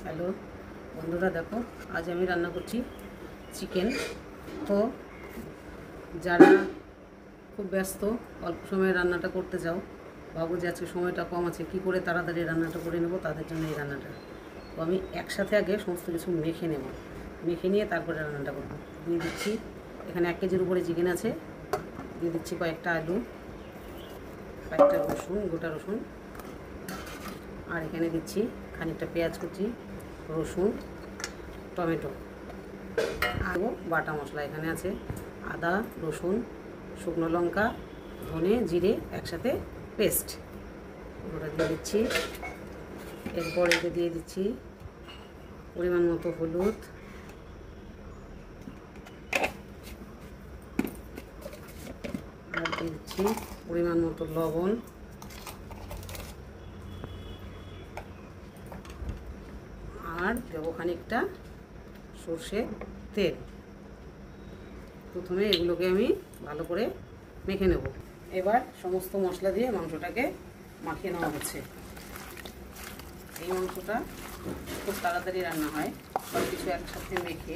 Hello বন্ধুরা, দেখো আজ আমি রান্না করছি চিকেন। তো যারা খুব ব্যস্ত, অল্প সময়ে রান্নাটা করতে চাও, ভাবো যে আজকে সময়টা কম আছে, কী করে তাড়াতাড়ি রান্নাটা করে নেব, তাদের জন্য এই রান্নাটা। তো আমি একসাথে আগে সমস্ত কিছু মেখে নেব, মেখে নিয়ে তারপরে রান্নাটা করব। দিয়ে দিচ্ছি এখানে 1 কেজির উপরে চিকেন আছে, দিয়ে দিচ্ছি কয়েকটা আলু, কয়েকটা রসুন, গোটা রসুন, আর এখানে দিচ্ছি খানিকটা পেঁয়াজ কুচি, রসুন, টমেটো আর বাটা মশলা। এখানে আছে আদা, রসুন, শুকনো লঙ্কা, ধনে, জিরে একসাথে পেস্ট, ওটা দিয়ে দিচ্ছি। এরপর এতে দিয়ে দিচ্ছি পরিমাণ মতো হলুদ, আর দিয়ে দিচ্ছি পরিমাণ মতো লবণ, আর দেবো খানিকটা সর্ষের তেল। প্রথমে এগুলোকে আমি ভালো করে মেখে নেব। এবার সমস্ত মশলা দিয়ে মাংসটাকে মাখিয়ে নেওয়া হচ্ছে। এই মাংসটা খুব তাড়াতাড়ি রান্না হয় সব কিছু একসাথে মেখে,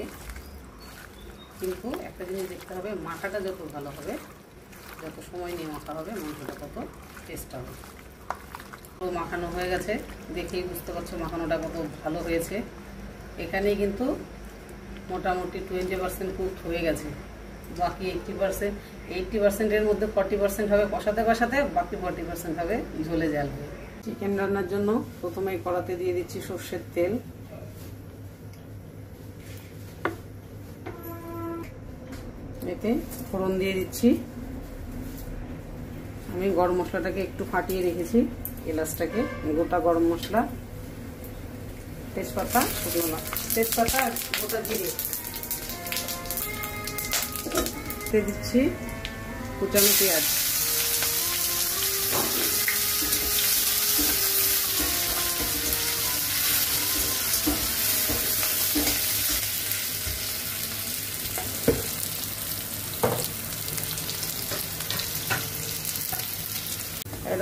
কিন্তু একটা জিনিস দেখতে হবে, মাখাটা যত ভালো হবে, যত সময় নিয়ে মাখা হবে, মাংসটা তত টেস্ট হবে। তো মাখানো হয়ে গেছে, দেখেই বুঝতে পারছো মাখানোটা কত ভালো হয়েছে। এখানেই কিন্তু মোটামুটি 20% কুকড হয়ে গেছে, বাকি 80%-এর মধ্যে 40% হবে কষাতে কষাতে, বাকি 40% হবে ঝোলে জ্বালবে। চিকেন রান্নার জন্য প্রথমে কড়াতে দিয়ে দিচ্ছি সর্ষের তেল, এতে ফোড়ন দিয়ে দিচ্ছি। আমি গরম মশলাটাকে একটু ফাটিয়ে রেখেছি, এলাচটাকে, গোটা গরম মশলা, তেজপাতা, শুকনো তেজপাতা আর গোটা জিরে দিচ্ছি, কুচানো পেঁয়াজ,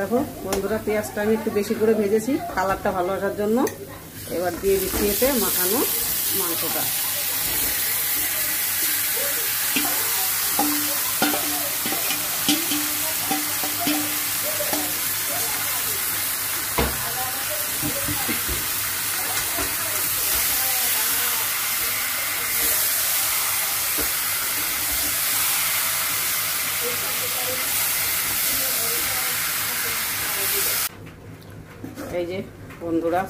দেখো বন্ধুরা, পেঁয়াজটা আমি একটু বেশি করে ভেজেছি কালারটা ভালো আসার জন্য। এবার দিয়ে দিচ্ছি এতে মাখানো মাংসটা। এই যে বন্ধুরা,